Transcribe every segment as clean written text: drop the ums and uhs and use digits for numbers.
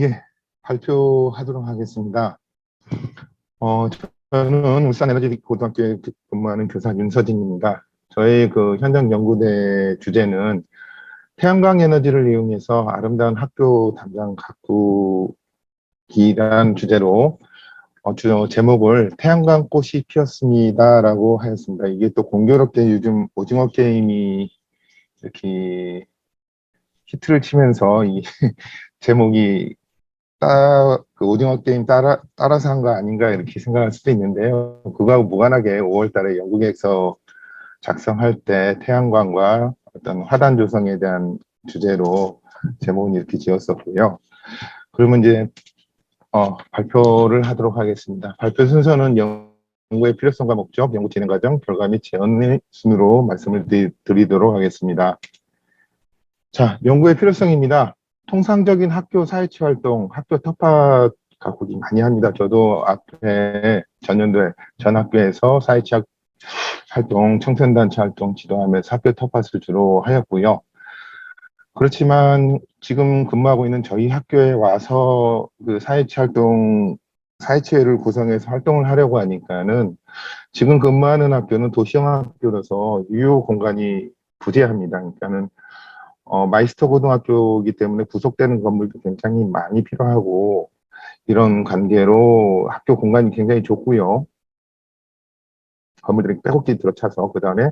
예, 발표하도록 하겠습니다. 저는 울산에너지고등학교에 근무하는 교사 윤서진입니다. 저희 그 현장 연구대 주제는 태양광 에너지를 이용해서 아름다운 학교 담장 가꾸기란 주제로 제목을 태양광 꽃이 피었습니다라고 하였습니다. 이게 또 공교롭게 요즘 오징어 게임이 이렇게 히트를 치면서 이 제목이 그 오징어 게임 따라서 한 거 아닌가 이렇게 생각할 수도 있는데요. 그거하고 무관하게 5월 달에 연구계획서 작성할 때 태양광과 어떤 화단 조성에 대한 주제로 제목은 이렇게 지었었고요. 그러면 이제 발표를 하도록 하겠습니다. 발표 순서는 연구의 필요성과 목적, 연구 진행 과정, 결과 및 제언의 순으로 말씀을 드리도록 하겠습니다. 자, 연구의 필요성입니다. 통상적인 학교 사회치 활동, 학교 텃밭 가꾸기 많이 합니다. 저도 앞에 전년도에 전 학교에서 사회치 활동, 청소년단체 활동 지도하면서 학교 텃밭을 주로 하였고요. 그렇지만 지금 근무하고 있는 저희 학교에 와서 그 사회치 활동, 사회치회를 구성해서 활동을 하려고 하니까는 지금 근무하는 학교는 도시형 학교라서 유효 공간이 부재합니다. 그러니까는 마이스터 고등학교이기 때문에 구속되는 건물도 굉장히 많이 필요하고 이런 관계로 학교 공간이 굉장히 좁고요. 건물들이 빼곡히 들어차서 그 다음에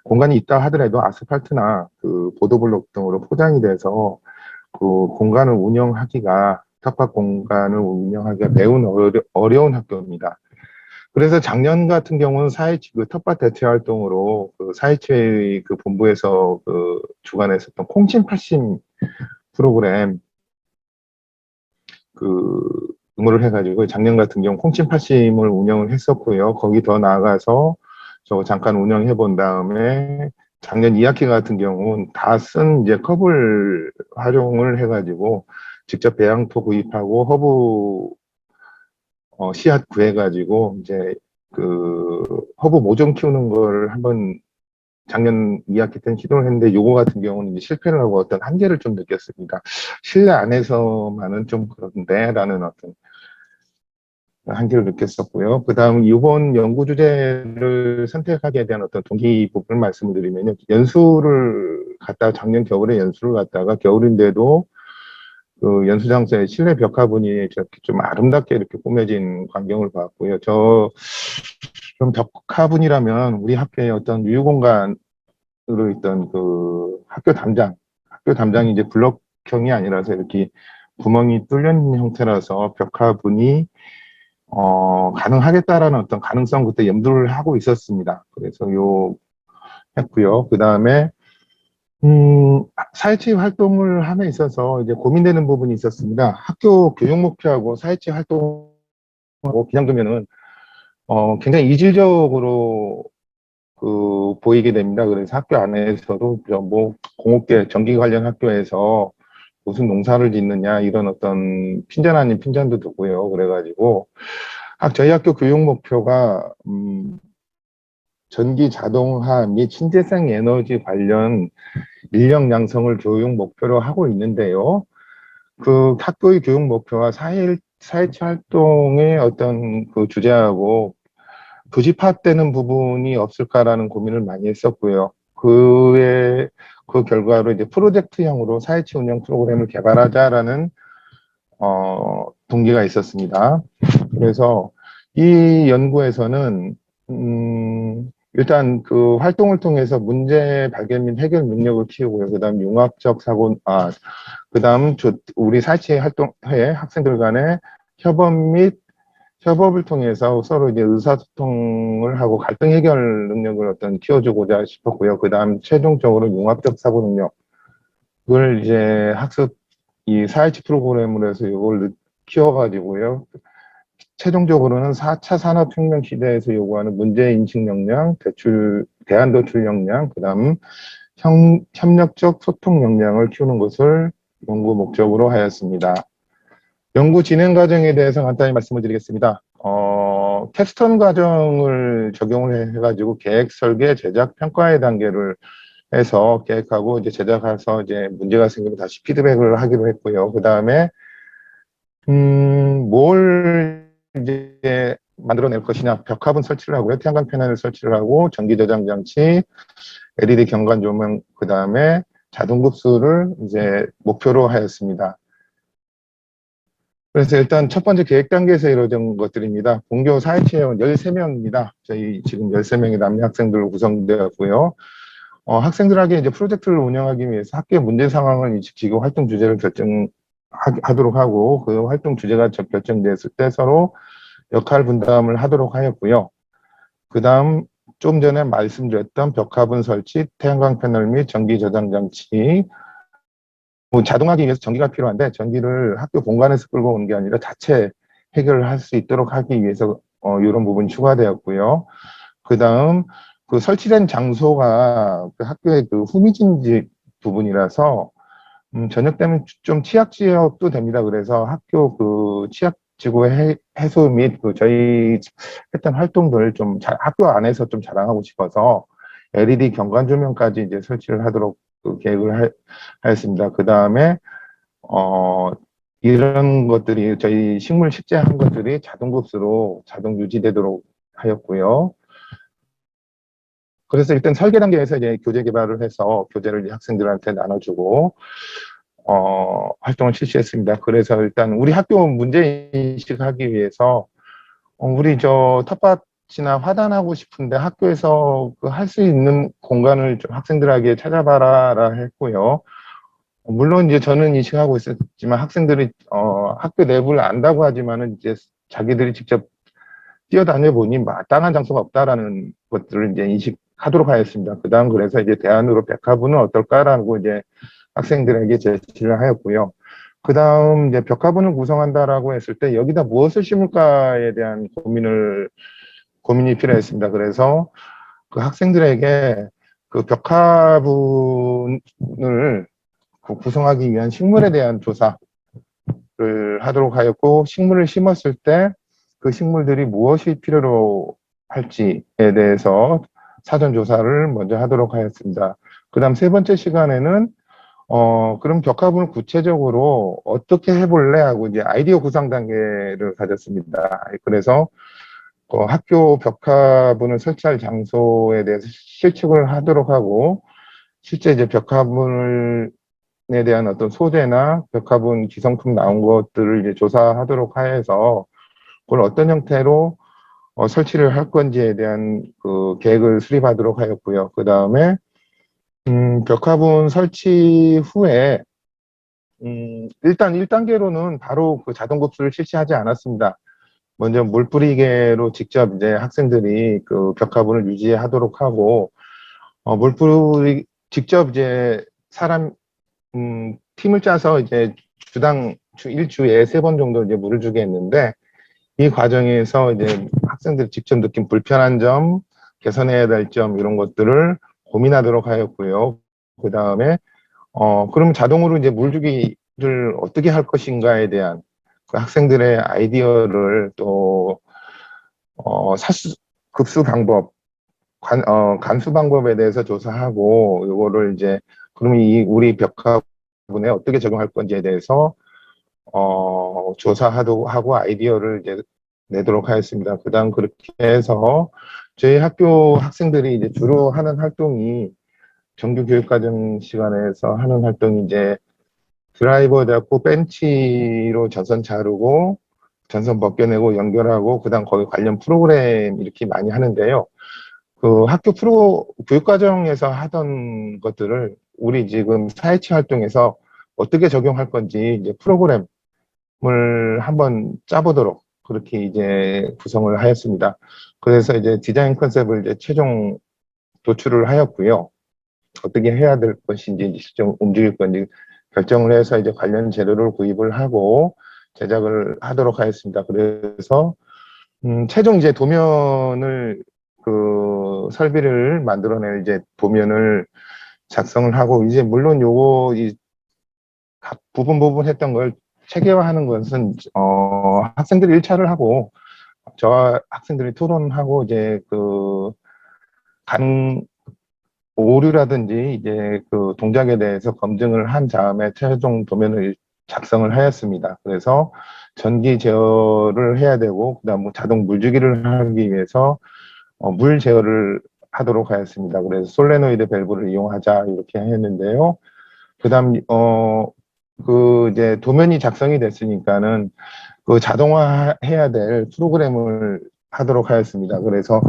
공간이 있다 하더라도 아스팔트나 그 보도블록 등으로 포장이 돼서 그 공간을 운영하기가 텃밭 공간을 운영하기가 매우 어려운 학교입니다. 그래서 작년 같은 경우는 그 텃밭 대체 활동으로 그 사회체 그 본부에서 그 주관했었던 콩심팥심 프로그램 그 응모를 해가지고 작년 같은 경우 콩찜팥심을 운영을 했었고요. 거기 더 나아가서 저 잠깐 운영해 본 다음에 작년 2학기 같은 경우는 다 쓴 이제 컵을 활용을 해가지고 직접 배양토 구입하고 허브 씨앗 구해가지고 이제 그 허브 모종 키우는 걸 한번 작년 2학기 때는 시도를 했는데 요거 같은 경우는 이제 실패를 하고 어떤 한계를 좀 느꼈습니다. 실내 안에서만은 좀 그런데 라는 어떤 한계를 느꼈었고요. 그 다음 이번 연구 주제를 선택하게 대한 어떤 동기 부분을 말씀을 드리면요. 작년 겨울에 연수를 갔다가 겨울인데도 그 연수장소에 실내 벽화분이 이렇게 좀 아름답게 이렇게 꾸며진 광경을 봤고요. 좀 벽화분이라면 우리 학교의 어떤 유휴공간 으로 있던 그 학교 담장이 이제 블럭형이 아니라서 이렇게 구멍이 뚫려 있는 형태라서 벽화분이 가능하겠다라는 어떤 가능성 그때 염두를 하고 있었습니다. 그래서 했고요. 그 다음에 사회치 활동을 함에 있어서 이제 고민되는 부분이 있었습니다. 학교 교육 목표하고 사회치 활동하고 그냥 두면은 굉장히 이질적으로 보이게 됩니다. 그래서 학교 안에서도 뭐 공업계 전기 관련 학교에서 무슨 농사를 짓느냐 이런 어떤 핀잔 아닌 핀잔도 듣고요. 그래가지고 저희 학교 교육 목표가 전기 자동화 및 신재생 에너지 관련 인력 양성을 교육 목표로 하고 있는데요. 그 학교의 교육 목표와 사회치 활동의 어떤 그 주제하고 교집합되는 부분이 없을까라는 고민을 많이 했었고요. 그 결과로 이제 프로젝트형으로 사회치 운영 프로그램을 개발하자라는 동기가 있었습니다. 그래서 이 연구에서는 일단 그 활동을 통해서 문제 발견 및 해결 능력을 키우고요. 그다음 그다음 우리 사회치 활동회 학생들 간의 협업을 통해서 서로 이제 의사소통을 하고 갈등 해결 능력을 키워주고자 싶었고요. 그 다음 최종적으로 융합적 사고 능력을 이제 이 사회치 프로그램으로 해서 이걸 키워가지고요. 최종적으로는 4차 산업혁명 시대에서 요구하는 문제인식 역량, 대안 도출 역량, 그 다음 협력적 소통 역량을 키우는 것을 연구 목적으로 하였습니다. 연구 진행 과정에 대해서 간단히 말씀을 드리겠습니다. 캡스톤 과정을 적용을 해가지고 계획, 설계, 제작, 평가의 단계를 해서 계획하고 이제 제작해서 이제 문제가 생기면 다시 피드백을 하기로 했고요. 그 다음에 뭘 이제 만들어낼 것이냐. 벽화분 설치를 하고요. 태양광 패널을 설치를 하고, 전기 저장 장치, LED 경관 조명, 그 다음에 자동급수를 이제 목표로 하였습니다. 그래서 일단 첫 번째 계획 단계에서 이루어진 것들입니다. 본교 사회체원 13명입니다. 저희 지금 13명의 남녀 학생들로 구성되었고요. 학생들에게 이제 프로젝트를 운영하기 위해서 학교의 문제 상황을 인식지고 활동 주제를 결정하도록 하고, 그 활동 주제가 결정됐을 때 서로 역할 분담을 하도록 하였고요. 그 다음 좀 전에 말씀드렸던 벽화분 설치, 태양광 패널 및 전기 저장 장치, 뭐 자동화하기 위해서 전기가 필요한데 전기를 학교 본관에서 끌고 오는 게 아니라 자체 해결을 할 수 있도록 하기 위해서 이런 부분이 추가되었고요. 그 다음 그 설치된 장소가 그 학교의 그 후미진지 부분이라서 저녁 때면 좀 취약 지역도 됩니다. 그래서 학교 그 취약 지구 해소 및 그 저희 했던 활동들 좀 학교 안에서 좀 자랑하고 싶어서 LED 경관 조명까지 이제 설치를 하도록 그 계획을 하였습니다. 그 다음에 이런 것들이 저희 식물 식재한 것들이 자동급수로 자동 유지되도록 하였고요. 그래서 일단 설계 단계에서 이제 교재 개발을 해서 교재를 학생들한테 나눠주고 활동을 실시했습니다. 그래서 일단 우리 학교 문제 인식하기 위해서 우리 저 텃밭이나 화단하고 싶은데 학교에서 그 할 수 있는 공간을 좀 학생들에게 찾아봐라 했고요. 물론 이제 저는 인식하고 있었지만 학생들이 학교 내부를 안다고 하지만은 이제 자기들이 직접 뛰어다녀 보니 마땅한 장소가 없다라는 것들을 이제 인식하도록 하였습니다. 그다음 그래서 이제 대안으로 백화부는 어떨까라고 이제 학생들에게 제시를 하였고요. 그 다음 이제 벽화분을 구성한다라고 했을 때 여기다 무엇을 심을까에 대한 고민이 필요했습니다. 그래서 그 학생들에게 그 벽화분을 구성하기 위한 식물에 대한 조사를 하도록 하였고, 식물을 심었을 때 그 식물들이 무엇이 필요로 할지에 대해서 사전 조사를 먼저 하도록 하였습니다. 그 다음 세 번째 시간에는 그럼 벽화분을 구체적으로 어떻게 해볼래? 하고 이제 아이디어 구상 단계를 가졌습니다. 그래서 학교 벽화분을 설치할 장소에 대해서 실측을 하도록 하고, 실제 이제 벽화분에 대한 어떤 소재나 벽화분 기성품 나온 것들을 이제 조사하도록 하여서 그걸 어떤 형태로 설치를 할 건지에 대한 그 계획을 수립하도록 하였고요. 그 다음에 벽화분 설치 후에 일단 1단계로는 바로 그 자동급수를 실시하지 않았습니다. 먼저 물뿌리개로 직접 이제 학생들이 그 벽화분을 유지하도록 하고, 물뿌리, 직접 이제 팀을 짜서 이제 일주에 3번 정도 이제 물을 주게 했는데, 이 과정에서 이제 학생들이 직접 느낀 불편한 점, 개선해야 될 점, 이런 것들을 고민하도록 하였고요. 그 다음에 그럼 자동으로 이제 물주기를 어떻게 할 것인가에 대한 그 학생들의 아이디어를 또, 급수 방법, 간수 방법에 대해서 조사하고, 요거를 이제, 그러면 우리 벽화분에 어떻게 적용할 건지에 대해서, 조사하고 아이디어를 이제 내도록 하였습니다. 그 다음 그렇게 해서 저희 학교 학생들이 이제 주로 하는 활동이 정규 교육과정 시간에서 하는 활동이 이제 드라이버 잡고 벤치로 전선 자르고 전선 벗겨내고 연결하고 그다음 거기 관련 프로그램 이렇게 많이 하는데요. 그 학교 교육과정에서 하던 것들을 우리 지금 사회치 활동에서 어떻게 적용할 건지 이제 프로그램을 한번 짜보도록 그렇게 이제 구성을 하였습니다. 그래서 이제 디자인 컨셉을 이제 최종 도출을 하였고요. 어떻게 해야 될 것인지 실제 움직일 건지 결정을 해서 이제 관련 재료를 구입을 하고 제작을 하도록 하였습니다. 그래서 최종 이제 도면을 그 설비를 만들어낼 이제 도면을 작성을 하고 이제 물론 요거 각 부분 했던 걸 체계화하는 것은 학생들이 1차를 하고 저와 학생들이 토론하고 이제 간 오류라든지 이제 그 동작에 대해서 검증을 한 다음에 최종 도면을 작성을 하였습니다. 그래서 전기 제어를 해야 되고, 그다음 뭐 자동 물주기를 하기 위해서 물 제어를 하도록 하였습니다. 그래서 솔레노이드 밸브를 이용하자 이렇게 했는데요. 그다음 이제 도면이 작성이 됐으니까는 그 자동화해야 될 프로그램을 하도록 하였습니다. 그래서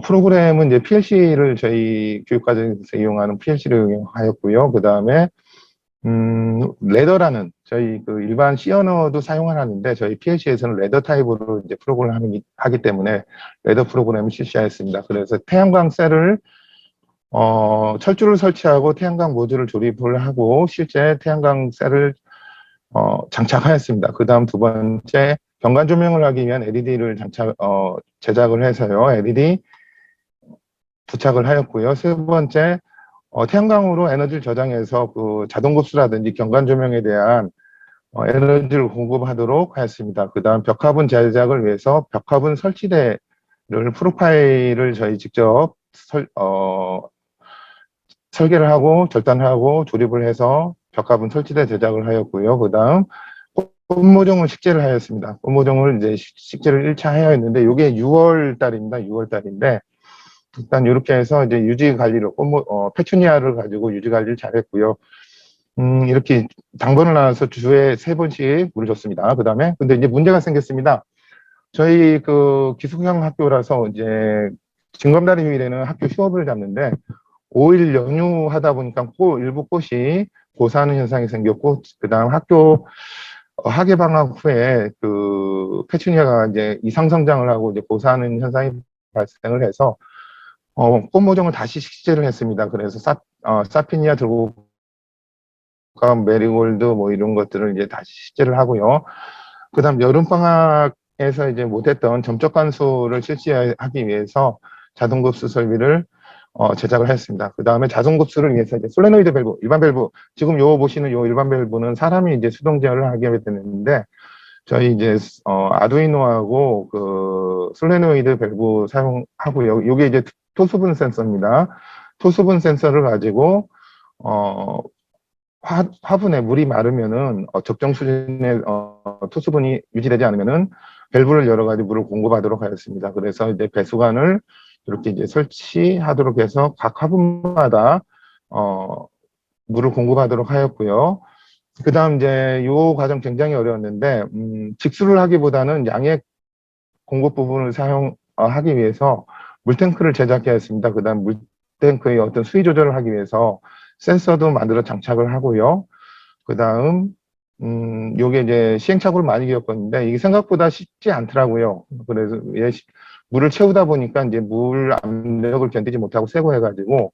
프로그램은 이제 PLC를 저희 교육과정에서 이용하는 PLC를 이용하였고요. 그 다음에 레더라는 저희 그 일반 C 언어도 사용을 하는데 저희 PLC에서는 레더 타입으로 이제 프로그램을 하기 때문에 레더 프로그램을 실시하였습니다. 그래서 태양광 셀을 철조를 설치하고 태양광 모듈을 조립을 하고 실제 태양광 셀을 장착하였습니다. 그 다음 두 번째, 경관 조명을 하기 위한 LED를 제작을 해서요. LED 부착을 하였고요. 세 번째, 태양광으로 에너지를 저장해서 그 자동급수라든지 경관 조명에 대한 에너지를 공급하도록 하였습니다. 그 다음 벽화분 제작을 위해서 벽화분 설치대를 프로파일을 저희 직접 설계를 하고 절단을 하고 조립을 해서 벽화분 설치대 제작을 하였고요. 그 다음 꽃모종을 식재를 하였습니다. 꽃모종을 이제 식재를 1차 하였는데 이게 6월 달입니다. 6월 달인데 일단 이렇게 해서 이제 유지 관리를 페추니아를 가지고 유지 관리를 잘했고요. 이렇게 당번을 나눠서 주에 3번씩 물을 줬습니다. 그 다음에 근데 이제 문제가 생겼습니다. 저희 그 기숙형 학교라서 이제 징검다리 휴일에는 학교 휴업을 잡는데 5일 연휴하다 보니까 일부 꽃이 고사하는 현상이 생겼고, 그 다음 학교 학예 방학 후에 그 페추니아가 이제 이상 성장을 하고 이제 고사하는 현상이 발생을 해서 꽃 모종을 다시 식재를 했습니다. 그래서 사피니아 들고 메리골드 뭐 이런 것들을 이제 다시 식재를 하고요. 그 다음 여름방학에서 이제 못했던 점적 관수를 실시하기 위해서 자동급수 설비를 제작을 했습니다. 그 다음에 자동급수를 위해서 이제 솔레노이드 밸브, 일반 밸브, 지금 보시는 요 일반 밸브는 사람이 이제 수동 제어를 하게 되는데, 저희 이제, 아두이노하고 그 솔레노이드 밸브 사용하고요. 요게 이제 토수분 센서입니다. 토수분 센서를 가지고, 화분에 물이 마르면은 적정 수준의 토수분이 유지되지 않으면은 밸브를 여러 가지 물을 공급하도록 하였습니다. 그래서 이제 배수관을 이렇게 이제 설치하도록 해서 각 화분마다 물을 공급하도록 하였고요. 그 다음 이제 이 과정 굉장히 어려웠는데 직수를 하기보다는 양액 공급 부분을 사용하기 위해서 물탱크를 제작하였습니다. 그 다음 물탱크의 어떤 수위 조절을 하기 위해서 센서도 만들어 장착을 하고요. 그 다음, 요게 이제 시행착오를 많이 겪었는데, 이게 생각보다 쉽지 않더라고요. 그래서 물을 채우다 보니까 이제 물 압력을 견디지 못하고 새고 해가지고,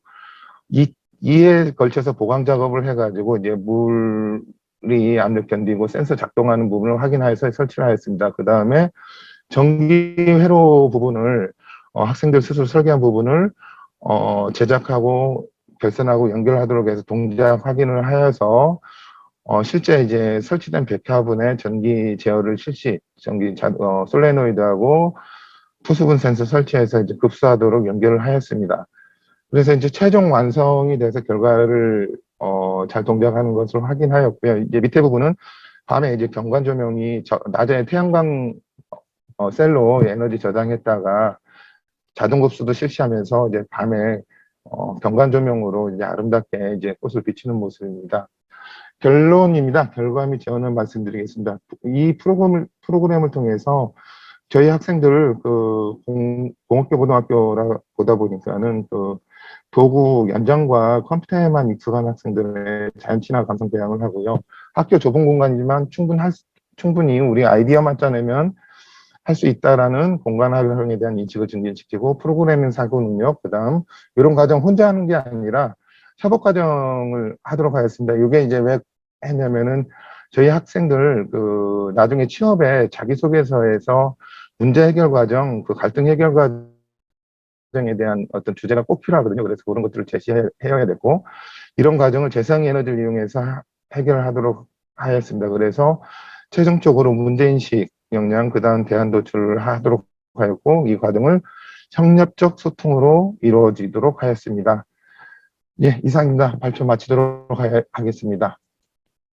이에 걸쳐서 보강 작업을 해가지고, 이제 물이 압력 견디고 센서 작동하는 부분을 확인해서 설치를 하였습니다. 그 다음에 전기 회로 부분을, 학생들 스스로 설계한 부분을, 제작하고, 결선하고 연결하도록 해서 동작 확인을 하여서 실제 이제 설치된 백화분의 전기 제어를 솔레노이드하고 투수분 센서 설치해서 이제 급수하도록 연결을 하였습니다. 그래서 이제 최종 완성이 돼서 결과를 잘 동작하는 것을 확인하였고요. 이제 밑에 부분은 밤에 이제 경관 조명이 낮에 태양광 셀로 에너지 저장했다가 자동 급수도 실시하면서 이제 밤에 경관 조명으로 이제 아름답게 이제 꽃을 비추는 모습입니다. 결론입니다. 결과 및 제언을 말씀드리겠습니다. 이 프로그램을 통해서 저희 학생들을 공업교 고등학교라 보다 보니까는 그 도구 연장과 컴퓨터에만 익숙한 학생들의 자연 친화 감성培養을 하고요. 학교 좁은 공간이지만 충분히 우리 아이디어만 짜내면 할 수 있다라는 공간 활용에 대한 인식을 증진시키고 프로그래밍 사고 능력, 그다음 이런 과정 혼자 하는 게 아니라 협업 과정을 하도록 하였습니다. 이게 이제 왜 했냐면은 저희 학생들 그 나중에 취업에 자기소개서에서 문제 해결 과정, 그 갈등 해결 과정에 대한 어떤 주제가 꼭 필요하거든요. 그래서 그런 것들을 제시해야 되고 이런 과정을 재생에너지를 이용해서 해결하도록 하였습니다. 그래서 최종적으로 문제인식 역량, 그 다음 대안 도출을 하도록 하였고 이 과정을 협력적 소통으로 이루어지도록 하였습니다. 예, 이상입니다. 발표 마치도록 하겠습니다.